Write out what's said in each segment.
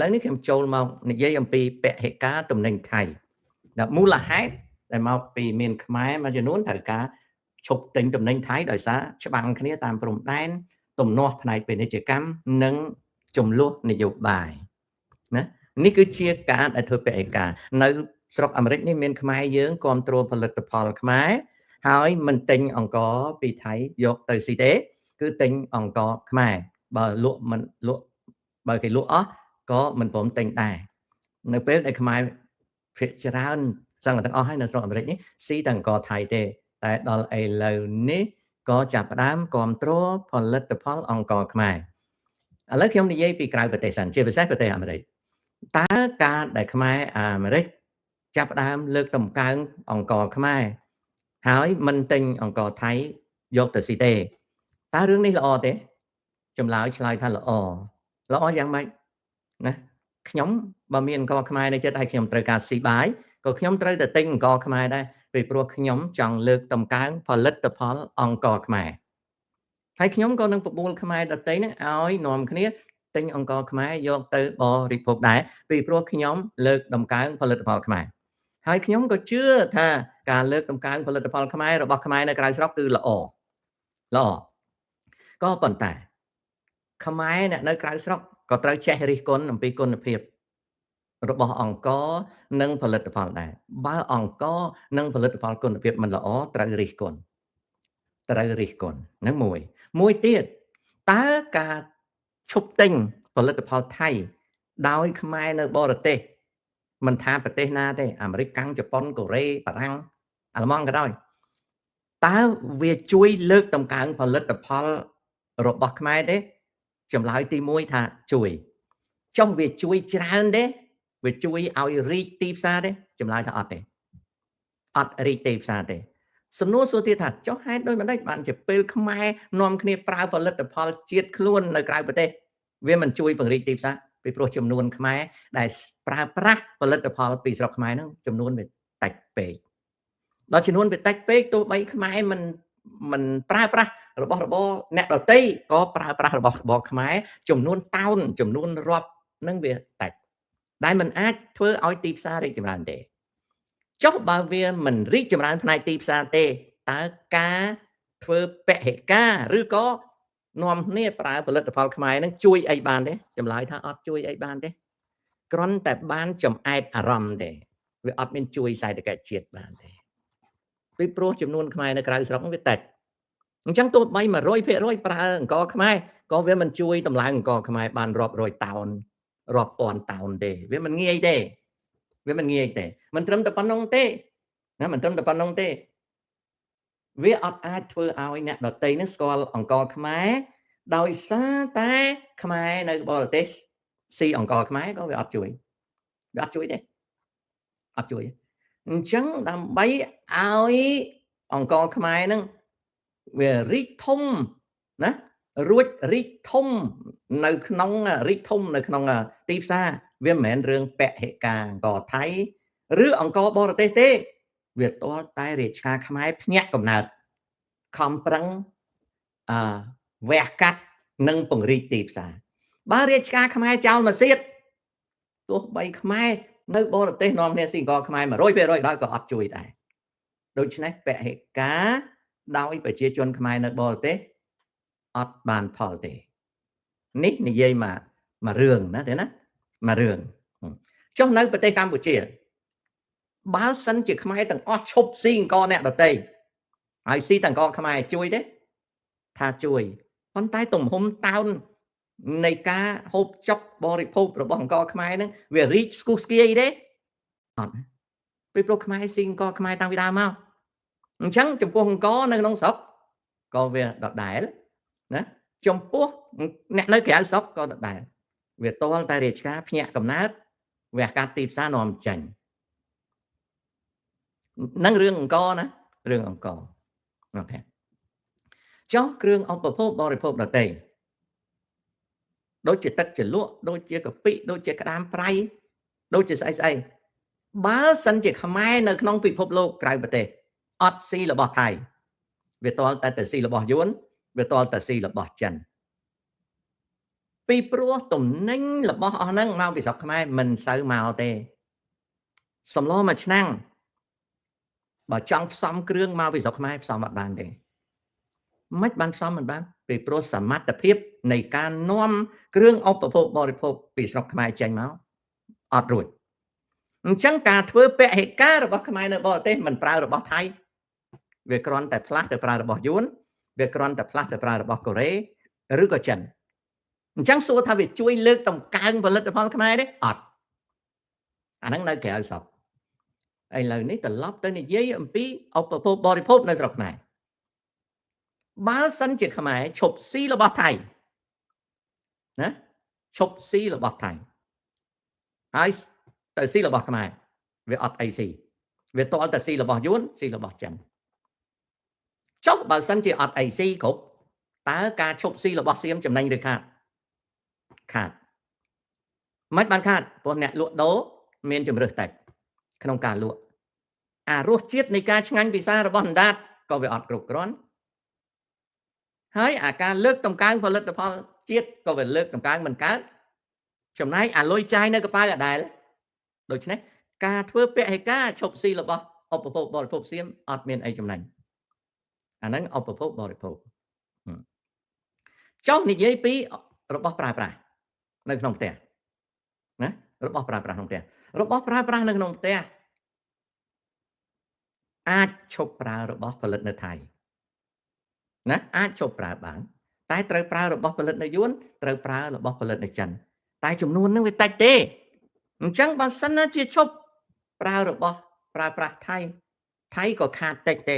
Lấyនេះខ្ញុំចូលមកនិយាយអំពីពហិការទំនិញថៃដែលមូលហេតុដែលមកពីមានខ្មែរមួយចំនួនត្រូវការឈប់ទិញទំនិញថៃដោយសារច្បាំងគ្នាតាមព្រំដែនទំនាស់ផ្នែកពាណិជ្ជកម្មនិងចំនួននយោបាយណានេះគឺជាការដែលធ្វើពហិការនៅស្រុកអាមេរិកនេះមានខ្មែរយើងគ្រប់គ្រងផលិតផលខ្មែរហើយមិនទិញអង្ករពីថៃយកទៅស៊ីទេគឺទិញអង្ករខ្មែរបើលក់មិនលក់បើគេលក់អស់ក៏មិនព្រមទិញដែរនៅពេលដែលខ្មែរភាគច្រើនសឹងទាំងអស់ហើយនៅស្រុកអាមេរិកនេះស៊ីតែអង្ករថៃទេតែដល់ឥឡូវនេះក៏ចាប់ផ្ដើមគ្រប់គ្រងផលិតផលអង្ករខ្មែរឥឡូវខ្ញុំនិយាយពីក្រៅប្រទេសសិនជាពិសេសប្រទេសអាមេរិកតើការដែលខ្មែរអាមេរិកចាប់ផ្ដើមលើកតម្កើងអង្ករខ្មែរហើយមិនទិញអង្ករថៃយកទៅស៊ីទេតើរឿងនេះល្អទេចម្លើយឆ្លើយថាល្អយ៉ាងម៉េចណាខ្ញុំបើមានអង្ករខ្មែរនៅចិត្តហើយខ្ញុំត្រូវការស៊ីបាយក៏ខ្ញុំត្រូវតែទិញអង្ករខ្មែរដែរពីព្រោះខ្ញុំចង់លើកតម្កើងផលិតផលអង្ករខ្មែរហើយខ្ញុំក៏នឹងបបួលខ្មែរដទៃហ្នឹងឲ្យនាំគ្នាទិញអង្ករខ្មែរយកទៅបរិភោគដែរពីព្រោះខ្ញុំលើកតម្កើងផលិតផលខ្មែរហើយខ្ញុំក៏ជឿថាការលើកតម្កើងផលិតផលខ្មែររបស់ខ្មែរនៅក្រៅស្រុកគឺល្អក៏ប៉ុន្តែខ្មែរអ្នកនៅក្រៅស្រុកក៏ត្រូវចេះរិះគន់អំពីគុណភាពរបស់អង្ករនិងផលិតផលដែរបើអង្ករនិងផលិតផលគុណភាពមិនល្អត្រូវរិះគន់ហ្នឹងមួយទៀតតើការឈប់ទិញផលិតផលថៃដោយខ្មែរនៅបរទេសមិនថាប្រទេសណាទេអាមេរិកកាំងជប៉ុនកូរ៉េបារាំងអាល្លឺម៉ង់ក៏ដោយតើវាជួយលើកតម្កើងផលិតផលរបស់ខ្មែរទេចម្លើយទី1ថាជួយចុះវាជួយច្រើនទេវាជួយឲ្យរីកទីផ្សារទេចម្លើយថាអត់ទេអត់រីកទីផ្សារទេសំណួរសួរទៀតថាចុះហេតុដូចម្ដេចបានជាពេលខ្មែរនាំគ្នាប្រើផលិតផលជាតិខ្លួននៅក្រៅប្រទេសវាមិនជួយពង្រីកទីផ្សារពីព្រោះចំនួនខ្មែរដែលប្រើប្រាស់ផលិតផលពីស្រុកខ្មែរហ្នឹងចំនួនវាតិចពេកដល់ចំនួនវាតិចពេកទោះបីខ្មែរមិនប្រើប្រាស់របស់របរអ្នកដទៃក៏ប្រើប្រាស់របស់របរខ្មែរចំនួនតោនចំនួនរាប់នឹងវាតិចដែលមិនអាចធ្វើឲ្យទីផ្សាររីកចម្រើនទេចុះបើវាមិនរីកចម្រើនផ្នែកទីផ្សារទេតើការធ្វើពហិការឬក៏នាំគ្នាប្រើផលិតផលខ្មែរនឹងជួយអីបានទេចម្លើយថាអត់ជួយអីបានទេគ្រាន់តែបានចំអែតអារម្មណ៍ទេវាអត់មានជួយសេដ្ឋកិច្ចជាតិបានទេពីព្រោះចំនួនខ្មែរនៅក្រៅស្រុកវាតិចអញ្ចឹងទោះបី 100% ប្រើអង្ករខ្មែរក៏វាមិនជួយតម្លើងអង្ករខ្មែរបានរាប់រយតោនរាប់ពាន់តោនទេវាមិនងាយទេមិនត្រឹមតែប៉ុណ្្នឹងទេណាមិនត្រឹមតែប៉ុណ្្នឹងទេវាអត់អាចធ្វើឲ្យអ្នកដទៃនឹងស្គាល់អង្ករខ្មែរដោយសារតែខ្មែរនៅបរទេសស៊ីអង្ករខ្មែរក៏វាអត់ជួយទេអត់ជួយអញ្ចឹងដើម្បីឲ្យអង្ករខ្មែរនឹងវារីកធំណារួចរីកធំនៅក្នុងទីផ្សារវាមិនមែនរឿងពហិការអង្ករថៃឬអង្ករបរទេសទេវាទាល់តែរាជការខ្មែរភ្ញាក់កំណើតខំប្រឹងវះកាត់និងពង្រីកទីផ្សារបើរាជការខ្មែរចោលមកសៀតទោះបីខ្មែរនៅបរទេសនាំគ្នាស៊ីអង្ករខ្មែរ 100% ដល់ក៏អត់ជួយដែរដូច្នេះពហិការដោយប្រជាជនខ្មែរនៅបរទេសអត់បានផលទេនេះនិយាយមករឿងណាទេណាមករឿងចុះនៅប្រទេសកម្ពុជាបើសិនជាខ្មែរទាំងអស់ឈប់ស៊ីអង្ករអ្នកដទៃហើយស៊ីតែអង្ករខ្មែរជួយទេថាជួយប៉ុន្តែទំហំតោននៃការហូបចុកបរិភោគរបស់អង្ករខ្មែរហ្នឹងវារីកស្គុះស្គាយទេអត់ពីព្រោះខ្មែរស៊ីអង្ករខ្មែរតាំងពីដើមមកអញ្ចឹងចំពោះអង្ករនៅក្នុងស្រុកក៏វាដដែលណាចំពោះអ្នកនៅក្រៅស្រុកក៏ដដែលវាទាល់តែរាជការភ្ញាក់កំណើតវះកាត់ទីផ្សារនាំចេញនឹងរឿងអង្ករណារឿងអង្ករអូខេចុះគ្រឿងឧបភោគបរិភោគដទៃដូចជាទឹកជ្រលក់ដូចជាកាពិដូចជាក្តាមប្រៃដូចជាស្អីបើសិនជាខ្មែរនៅក្នុងពិភពលោកក្រៅប្រទេសអត់ស៊ីរបស់ថៃវាទាល់តែស៊ីរបស់យួនវាទាល់តែស៊ីរបស់ចិន ពីព្រោះទំនិញរបស់អស់ហ្នឹងមកពីស្រុកខ្មែរមិនសូវមកទេសម្លមួយឆ្នាំងបើចង់ផ្សំគ្រឿងមកពីស្រុកខ្មែរផ្សំអត់បានទេមិនបានផ្សំមិនបានពីព្រោះសមត្ថភាពនៃការនាំគ្រឿងឧបភោគបរិភោគពីស្រុកខ្មែរចេញមកអត់រួចអញ្ចឹងការធ្វើពហិការរបស់ខ្មែរនៅបរទេសមិនប្រើរបស់ថៃវាគ្រាន់តែផ្លាស់ទៅប្រើរបស់យួនវាគ្រាន់តែផ្លាស់ទៅប្រើរបស់កូរ៉េឬក៏ចិនអញ្ចឹងសួរថាវាជួយលើកតម្កើងផលិតផលខ្មែរទេអត់អាហ្នឹងនៅក្រៅស្រុកឥឡូវនេះត្រឡប់ទៅនិយាយអំពីឧបភោគបរិភោគនៅស្រុកខ្មែរបើសិនជាខ្មែរឈប់ស៊ីរបស់ថៃណាឈប់ស៊ីរបស់ថៃហើយទៅស៊ីរបស់ខ្មែរវាអត់អីស៊ីវាតល់តែស៊ីរបស់យួនស៊ីរបស់ចិនចុះបើសិនជាអត់អីស៊ីគ្រប់តើការឈប់ស៊ីរបស់សៀមចំណេញឬខាតមិនបានខាតព្រោះអ្នកលក់ដូរមានជំរើសតិចក្នុងការលក់រសជាតិនៃការឆ្ងាញ់ពិសារបស់អណ្ដាតក៏វាអត់គ្រប់គ្រាន់ហើយការលើកតម្កើងផលិតផលជាតិក៏វាលើកតម្កើងមិនកើតចំណែកលុយចាយនៅកប៉ាល់ដដែលដូច្នេះការធ្វើពហិការឈប់ស៊ីរបស់ឧបភោគបរិភោគសៀមអត់មានអីចំណេញអាហ្នឹងឧបភោគបរិភោគចុះនិយាយពីរបស់ប្រើប្រាស់នៅក្នុងផ្ទះណារបស់ប្រើប្រាស់ក្នុងផ្ទះរបស់ប្រើប្រាស់នៅក្នុងផ្ទះអាចឈប់ប្រើរបស់ផលិតនៅថៃណាអាចឈប់ប្រើបានតែត្រូវប្រើរបស់ផលិតនៅយួនត្រូវប្រើរបស់ផលិតនៅចិនតែចំនួនហ្នឹងវាតិចទេអញ្ចឹងបើសិនណាជាឈប់ប្រើរបស់ប្រើប្រាស់ថៃក៏ខាតតិចទេ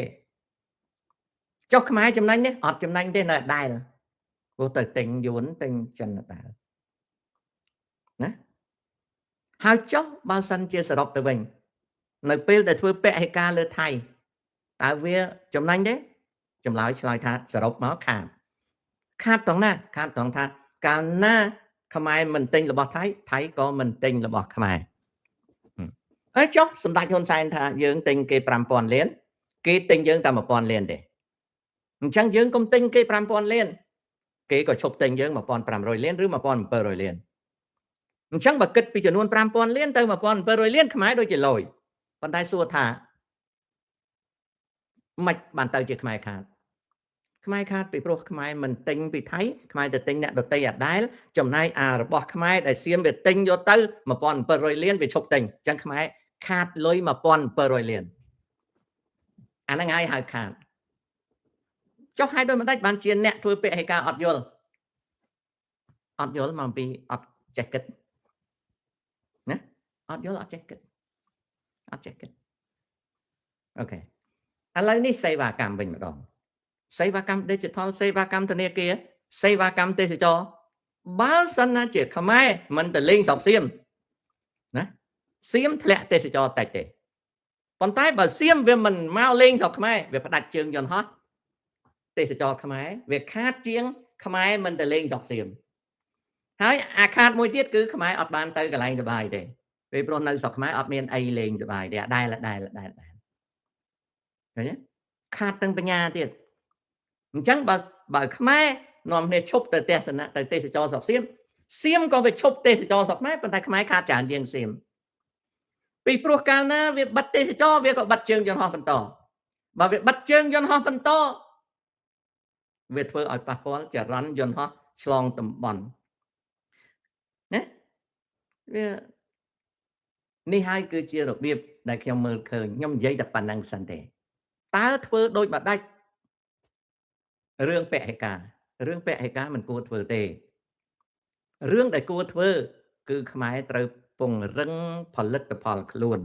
ចុះខ្មែរចំណេញទេអត់ចំណេញទេនៅដដែលព្រោះទៅទិញយួនទិញចិនដដែលណាហើយចុះបើសិនជាសរុបទៅវិញនៅពេលដែលធ្វើពហិការលើថៃតើវាចំណេញទេចម្លើយឆ្លើយថាសរុបមកខាតត្រង់ណាខាតត្រង់ថាកាលណាខ្មែរមិនទិញរបស់ថៃក៏មិនទិញរបស់ខ្មែរហើយចុះសម្ដេចហ៊ុនសែនថាយើងទិញគេ 5,000 លានគេទិញយើងតែ 1,000 លានទេអញ្ចឹងយើងកុំទិញគេ 5,000 លានគេក៏ឈប់ទិញយើង 1,500 លានឬ 1,700 លានអញ្ចឹងបើគិតពីចំនួន 5,000 លានទៅ 1,700 លានខ្មែរដូចជាលយប៉ុន្តែសួរថាមិនបានទៅជាខ្មែរខាតពីព្រោះខ្មែរមិនទិញពីថៃខ្មែរទៅទិញអ្នកដទៃដដែលចំណាយរបស់ខ្មែរដែលសៀមវាទិញយកទៅ 1,700 លានវាឈប់ទិញអញ្ចឹងខ្មែរខាតលុយ 1,700 លានអាហ្នឹងហើយហៅខាតចុះហេតុដូចម្ដេចបានជាអ្នកធ្វើពហិការអត់យល់មកពីអត់ចេះគិតណាអត់យល់អត់ចេះគិតអូខេឥឡូវនេះសេវាកម្មវិញម្ដងសេវាកម្ម Digital សេវាកម្មធនាគារសេវាកម្មទេសចរបើសិនណាជាខ្មែរមិនទៅលេងស្រុកសៀមណាសៀមធ្លាក់ទេសចរតិចទេប៉ុន្តែបើសៀមវាមិនមកលេងស្រុកខ្មែរវាផ្ដាច់ជើងយន្តហោះទេសចរខ្មែរវាខាតជាងខ្មែរមិនទៅលេងស្រុកសៀមហើយខាតមួយទៀតគឺខ្មែរអត់បានទៅកន្លែងសបាយទេពេលព្រោះនៅស្រុកខ្មែរអត់មានអីលេងសបាយទេដែលឃើញទេខាតទាំងបញ្ញាទៀតអញ្ចឹងបើខ្មែរនាំគ្នាឈប់ទៅទស្សនៈទៅទេសចរស្រុកសៀមក៏វាឈប់ទេសចរស្រុកខ្មែរប៉ុន្តែខ្មែរខាតច្រើនជាងសៀមពីព្រោះកាលណាវាបិទទេសចរវាក៏បិទជើងយន្តហោះបន្តបើវាបិទជើងយន្តហោះបន្តវាធ្វើឲ្យប៉ះពាល់ចរន្តយន្តហោះឆ្លងតំបន់ណាវានេះហើយគឺជារបៀបដែលខ្ញុំមើលឃើញខ្ញុំនិយាយតែប៉ុណ្្នឹងសិនទេតើធ្វើដូចម្ដេចរឿងពហិការមិនគួរធ្វើទេរឿងដែលគួរធ្វើគឺខ្មែរត្រូវពង្រឹងផលិតផលខ្លួន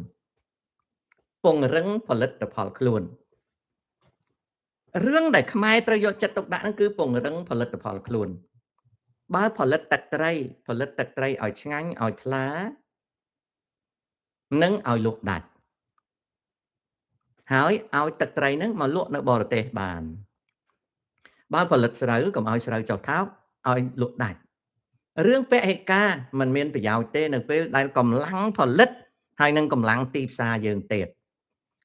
រឿងដែលខ្មែរត្រូវយកចិត្តទុកដាក់ហ្នឹងគឺពង្រឹងផលិតផលខ្លួនបើផលិតទឹកត្រីឲ្យឆ្ងាញ់ឲ្យថ្លានិងឲ្យលក់ដាច់ហើយឲ្យទឹកត្រីហ្នឹងមកលក់នៅបរទេសបានបើផលិតស្រូវកុំឲ្យស្រូវចុះថោកឲ្យលក់ដាច់រឿងពហិការមិនមានប្រយោជន៍ទេនៅពេលដែលកម្លាំងផលិតហើយនឹងកម្លាំងទីផ្សារយើងទៀត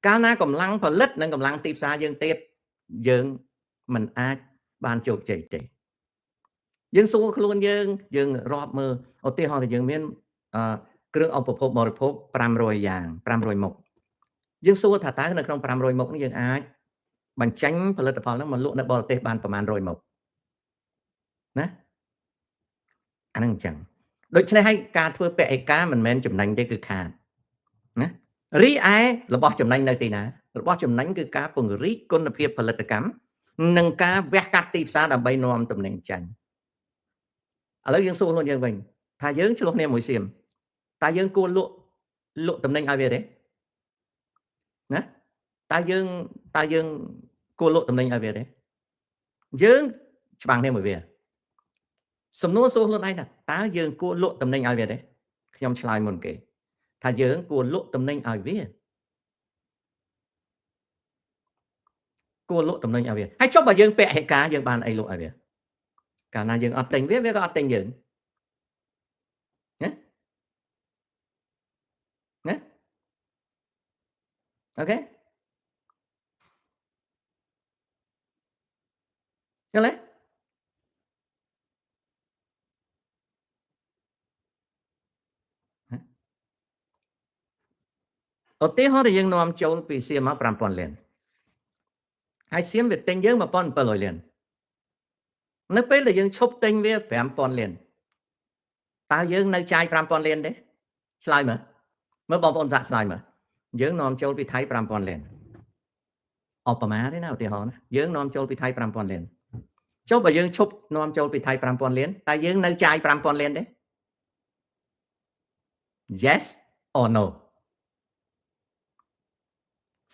កាលណាកម្លាំងផលិតនិងកម្លាំងទីផ្សារយើងទៀតយើងមិនអាចបានជោគជ័យទេ យើងសួរខ្លួនយើងរាប់មើលឧទាហរណ៍ថាយើងមានគ្រឿងឧបភោគបរិភោគ500យ៉ាង500មុខយើងសួរថាតើនៅក្នុង500មុខនេះយើងអាចបញ្ចេញផលិតផលហ្នឹងមកលក់នៅបរទេសបានប្រមាណ100មុខណាអាហ្នឹងអញ្ចឹងដូច្នេះហើយការធ្វើពហិការមិនមែនចំណេញទេគឺខាតណារីឯរបស់ចំណេញនៅទីណារបស់ចំណេញគឺការពង្រីកគុណភាពផលិតកម្មនិងការវះកាត់ទីផ្សារដើម្បីនាំទំនិញចេញឥឡូវយើងសួរខ្លួនយើងវិញថាយើងឆ្លោះគ្នាមួយសៀមតើយើងគួរលក់ទំនិញឲ្យវាទេណាតើយើងគួរលក់ទំនិញឲ្យវាទេយើងច្បាំងគ្នាមួយវាសំណួរសួរខ្លួនឯងថាតើយើងគួរលក់ទំនិញឲ្យវាទេខ្ញុំឆ្លើយមុនគេថាយើងគួរលក់ទំនិញឲ្យវាគួរលក់ទំនិញឲ្យវាហើយចុះបើយើងពហិការយើងបានអីលក់ឲ្យវាកាលណាយើងអត់ទិញវាក៏អត់ទិញយើងណាអូខេយល់ទេឧទាហរណ៍ដែលយើងនាំចូលពីសៀមមក5000លានហើយសៀមវាទិញយើង1700លាននៅពេលដែលយើងឈប់ទិញវា5000លានតើយើងនៅចាយ5000លានទេឆ្លើយមើលបងប្អូនសាក់ឆ្លើយមើលយើងនាំចូលពីថៃ5000លានឧបមាទេណាឧទាហរណ៍ណាយើងនាំចូលពីថៃ5000លានចុះបើយើងឈប់នាំចូលពីថៃ5000លានតើយើងនៅចាយ5000លានទេ Yes or no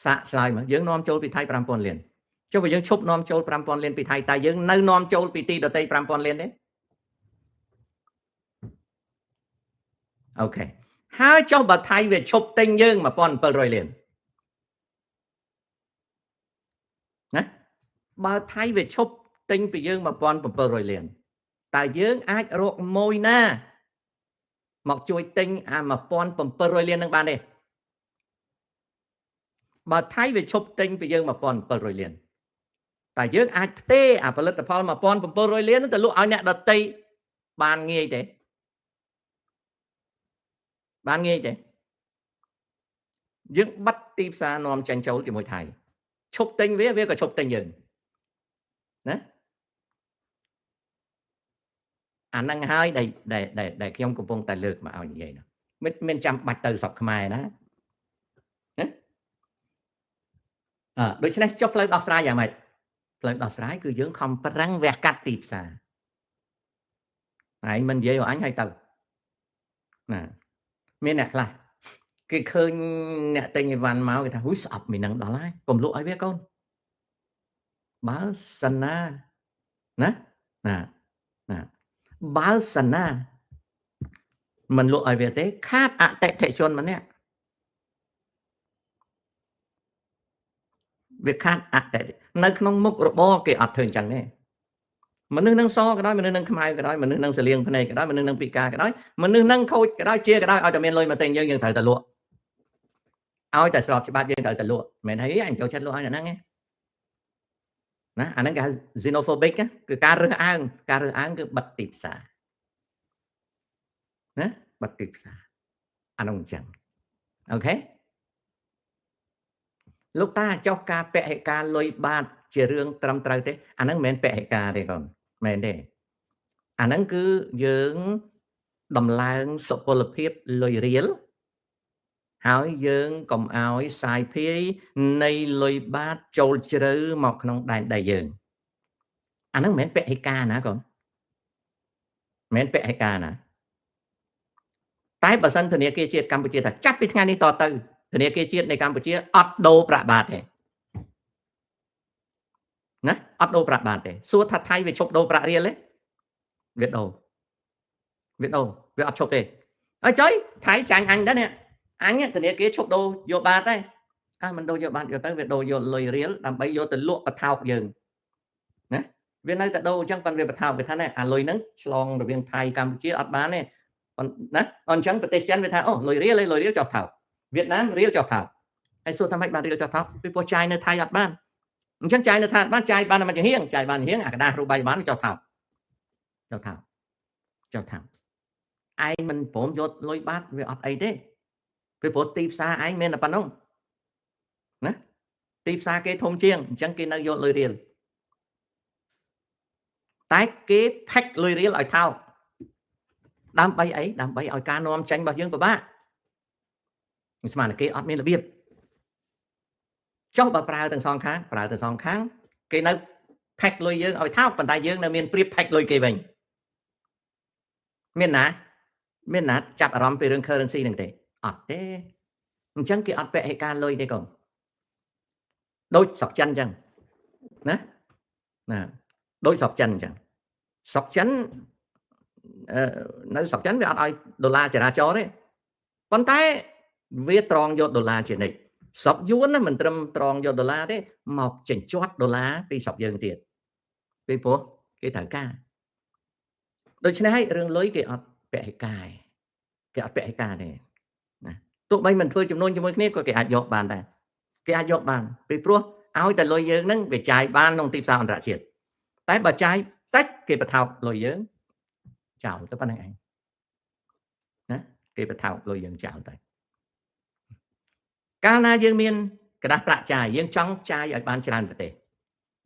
សាក់ឆ្លើយមើលយើងនាំចូលពីថៃ5000លានចុះបើយើងឈប់នាំចូល5000លានពីថៃតើយើងនៅនាំចូលពីទីដទៃ5000លានទេអូខេហើយចុះបើថៃវាឈប់ទិញយើង1700លានណាបើថៃវាឈប់ទិញពីយើង1700លានតើយើងអាចរកម៉ួយណាមកជួយទិញអា1700លាននឹងបានទេបើថៃវាឈប់ទិញពីយើង1700លានតែយើងអាចផ្ទេរអាផលិតផល1700លានទៅលក់ឲ្យអ្នកដទៃបានងាយទេយើងបាត់ទីផ្សារនាំចាញ់ចូលជាមួយថៃឈប់ទិញវាក៏ឈប់ទិញយើងណាអាហ្នឹងហើយដែលខ្ញុំកំពុងតែលើកមកឲ្យនិយាយណាមិនមានចាំបាច់ទៅស្រុកខ្មែរណាដូច្នេះចុះផ្លូវដោះស្រាយយ៉ាងម៉េចផ្លូវដោះស្រាយគឺយើងខំប្រឹងវះកាត់ទីផ្សារហើយមិននិយាយឲ្យអញហើយទៅណាមានអ្នកខ្លះគេឃើញអ្នកទិញអីវ៉ាន់មកគេថាហ៊ុយស្អប់មីនឹងដល់ហើយកុំលក់ឲ្យវាកូនបើសិនណាបើសិនណាមិនលក់ឲ្យវាទេខាតអតិថិជនម្នាក់វាខាតអតិនៅក្នុងមុខរបរគេអត់ធ្វើអញ្ចឹងទេមនុស្សនឹងសក៏ដោយមនុស្សនឹងខ្មៅក៏ដោយមនុស្សនឹងសលៀងភ្នែកក៏ដោយមនុស្សនឹងពិការក៏ដោយមនុស្សនឹងខូចក៏ដោយជាក៏ដោយឲ្យតែមានលុយមកទិញយើងត្រូវតែលក់ឲ្យតែស្របច្បាប់យើងត្រូវតែលក់មិនមែនហើយអញចូលចិត្តលក់ឲ្យអាហ្នឹងទេណាអាហ្នឹងគេហៅ xenophobic គឺការរើសអើងគឺបិទទីផ្សារណាបិទទីផ្សារអានោះអញ្ចឹងអូខេលោកតាចុះការពហិការលុយបាតជារឿងត្រឹមត្រូវទេអាហ្នឹងមិនមែនពហិការទេកូនមែនទេអាហ្នឹងគឺយើងដំឡើងសុពលភាពលុយរៀលហើយយើងកុំឲ្យសាយភាយនៃលុយបាតចូលជ្រៅមកក្នុងដែនដីយើងអាហ្នឹងមិនមែនពហិការណាកូនមិនមែនពហិការណាតែបើសិនធនាគារជាតិកម្ពុជាថាចាប់ពីថ្ងៃនេះតទៅធនាគារជាតិនៃកម្ពុជាអត់ដូរប្រាក់បាតទេណាអត់ដូរប្រាក់បាតទេសួរថាថៃវាឈប់ដូរប្រាក់រៀលទេវាដូរវាអត់ឈប់ទេអើចុយថៃចាញ់អញដែរនេះអញធនាគារឈប់ដូរយកបាតទេមិនដូរយកបាតយកទៅវាដូរយកលុយរៀលដើម្បីយកទៅលក់បថោកយើងណាវានៅតែដូរអញ្ចឹងប៉ុន្តែវាបថោកវាថាណាអាលុយហ្នឹងឆ្លងរវាងថៃកម្ពុជាអត់បានទេណាអញ្ចឹងប្រទេសចិនវាថាអូលុយរៀលចុះថោកវៀតណាមរៀលចុះថោកហើយសួរថាម៉េចបានរៀលចុះថោកពីព្រោះចាយនៅថៃអត់បានអញ្ចឹងចាយនៅថៃបានចាយបានតែមួយចំហៀងចាយបានហៀងអាកដាស់រូបបាយបានចុះថោក ចុះថាឯងមិនព្រមយកលុយបាត់វាអត់អីទេពីព្រោះទីផ្សារឯងមានតែប៉ុណ្ណឹងណាទីផ្សារគេធំជាងអញ្ចឹងគេនៅយកលុយរៀលតែគេផាច់លុយរៀលឲ្យថោកដើម្បីអីដើម្បីឲ្យការនាំចេញរបស់យើងពិបាកស្មានតែគេអត់មានរបៀបចុះបើប្រើទាំងសងខាងគេនៅផាច់លុយយើងឲ្យថោកប៉ុន្តែយើងនៅមានព្រៀបផាច់លុយគេវិញមានណាចាប់អារម្មណ៍ពីរឿង currency ហ្នឹងទេអត់ទេអញ្ចឹងគេអត់ពហិការលុយទេកូនដូចស្រុកចិនអញ្ចឹងណាដូចស្រុកចិនអញ្ចឹងស្រុកចិននៅស្រុកចិនវាអត់ឲ្យដុល្លារចរាចរណ៍ទេប៉ុន្តែវាត្រង់យកដុល្លារជានិច្ចស្រុកយួនណាមិនត្រឹមត្រង់យកដុល្លារទេមកចិញ្ជាត់ដុល្លារពីស្រុកយើងទៀតពីព្រោះគេត្រូវការដូច្នេះហើយរឿងលុយគេអត់ពហិការទេណាទោះបីមិនធ្វើចំនួនជាមួយគ្នាក៏គេអាចយកបានដែរគេអាចយកបានពីព្រោះឲ្យតែលុយយើងហ្នឹងវាចាយបានក្នុងទីផ្សារអន្តរជាតិតែបើចាយតិចគេបថោកលុយយើងចោលទៅប៉ុណ្្នឹងឯងណាគេបថោកលុយយើងចោលទៅកាលណាយើងមានក្រដាសប្រាក់ចាយយើងចង់ចាយឲ្យបានច្រើនប្រទេស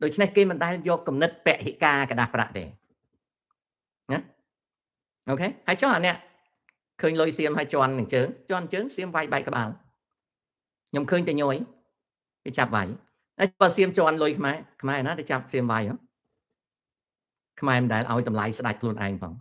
ដូច្នេះគេមិនដែលយកគំនិតពហិការក្រដាសប្រាក់ទេណាអូខេហើយចុះអានេះឃើញលុយសៀមឲ្យជន់ជើងសៀមវាយបែកក្បាលខ្ញុំឃើញតែញយគេចាប់វាយហើយបើសៀមជន់លុយខ្មែរណាទៅចាប់សៀមវាយខ្មែរមិនដែលឲ្យតម្លៃស្ដាច់ខ្លួនឯងផង